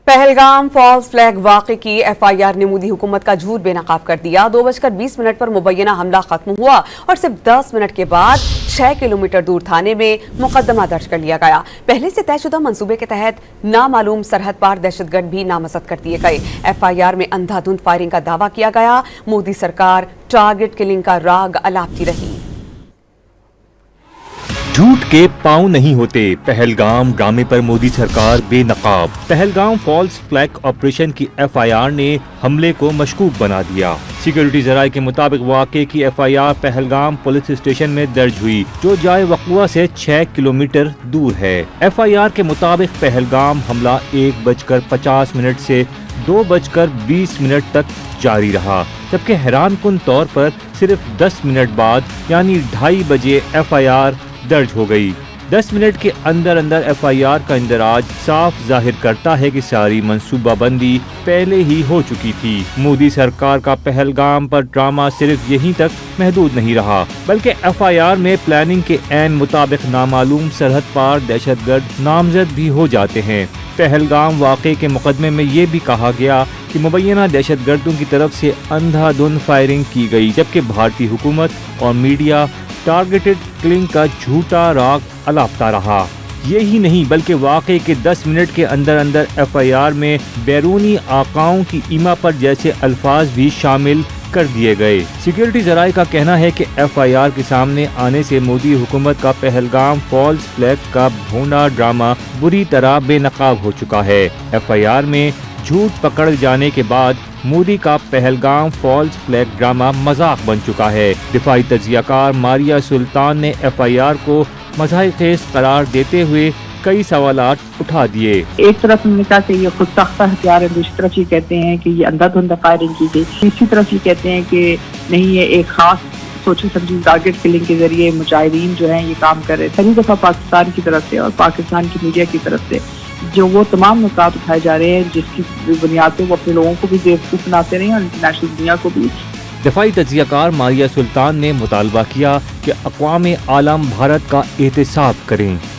Pahalgam false flag واقعے کی F I are نے مودی حکومت کا جھوٹ بے نقاب کر دیا۔ 2:20 پر مبینہ حملہ ختم ہوا اور صرف 10 منٹ کے بعد 6 کلومیٹر دور تھانے میں مقدمہ درج کر لیا گیا۔ پہلے سے طے شدہ منصوبے کے تحت نامعلوم سرحد پار دہشت گرد بھی نامزد کر دیے گئے۔ ایف آئی آر میں اندھا دھند فائرنگ کا دعویٰ کیا گیا۔ مودی سرکار ٹارگٹ کلنگ کا راگ الاپتی رہی۔ جھوٹ کے پاؤں نہیں ہوتے، پہلگام ڈرامے پر مودی سرکار بے نقاب۔ پہلگام فالس فلیگ آپریشن کی ایف آئی آر نے حملے کو مشکوک بنا دیا۔ سیکیورٹی ذرائع کے مطابق واقعے کی F I R Pahalgam police station میں درج ہوئی، جو جائے وقوع سے 6 کلومیٹر دور ہے۔ ایف آئی آر کے مطابق پہلگام حملہ 1:50 سے 2:20 تک جاری رہا، جبکہ حیران کن طور پر صرف 10 منٹ بعد یعنی 2:30 بجے ایف آئی آر درج ہو گئی۔ 10 منٹ کے اندر ایف آئی آر کا اندراج صاف ظاہر کرتا ہے کہ ساری منصوبہ بندی پہلے ہی ہو چکی تھی۔ مودی سرکار کا پہلگام پر ڈرامہ صرف یہیں تک محدود نہیں رہا، بلکہ ایف آئی آر میں پلاننگ کے عین مطابق نامعلوم سرحد پار دہشت گرد نامزد بھی ہو جاتے ہیں۔ پہلگام واقعے کے مقدمے میں یہ بھی کہا گیا کہ مبینہ دہشت گردوں کی طرف سے اندھا دھند فائرنگ کی گئی، جبکہ بھارتی حکومت اور میڈیا ٹارگٹڈ کلنگ کا جھوٹا راگ الاپتا رہا۔ یہی نہیں بلکہ واقعے کے 10 منٹ کے اندر ایف آئی آر میں بیرونی آقاؤں کی ایما پر جیسے الفاظ بھی شامل کر دیے گئے۔ سیکیورٹی ذرائع کا کہنا ہے کہ ایف آئی آر کے سامنے آنے سے مودی حکومت کا پہلگام فالس فلیگ کا بھونڈا ڈرامہ بری طرح بے نقاب ہو چکا ہے۔ ایف آئی آر میں جھوٹ پکڑ جانے کے بعد مودی کا پہلگام فالس فلیگ ڈرامہ مذاق بن چکا ہے۔ دفاعی تجزیہ کار ماریہ سلطان نے ایف آئی آر کو مزاح خیز قرار دیتے ہوئے کئی سوالات اٹھا دیے۔ ایک طرف انہوں نے کہا کہ یہ خود ساختہ ہتھیار ہے، دوسری طرف یہ کہتے ہیں کہ یہ اندھا دھند فائرنگ کی گئی، تیسری طرف یہ کہتے ہیں کہ نہیں، یہ ایک خاص سوچی سمجھی ٹارگٹ کلنگ کے ذریعے مجاہدین جو ہیں یہ کام کر رہے ہیں۔ پہلی دفعہ پاکستان کی طرف سے اور پاکستان کی میڈیا کی طرف سے جو وہ تمام نکات اٹھائے جا رہے ہیں جس کی بنیاد پہ وہ اپنے لوگوں کو بھی بیوقوف بناتے رہے ہیں اور انٹرنیشنل دنیا کو بھی۔ دفاعی تجزیہ کار ماریہ سلطان نے مطالبہ کیا کہ اقوام عالم بھارت کا احتساب کریں۔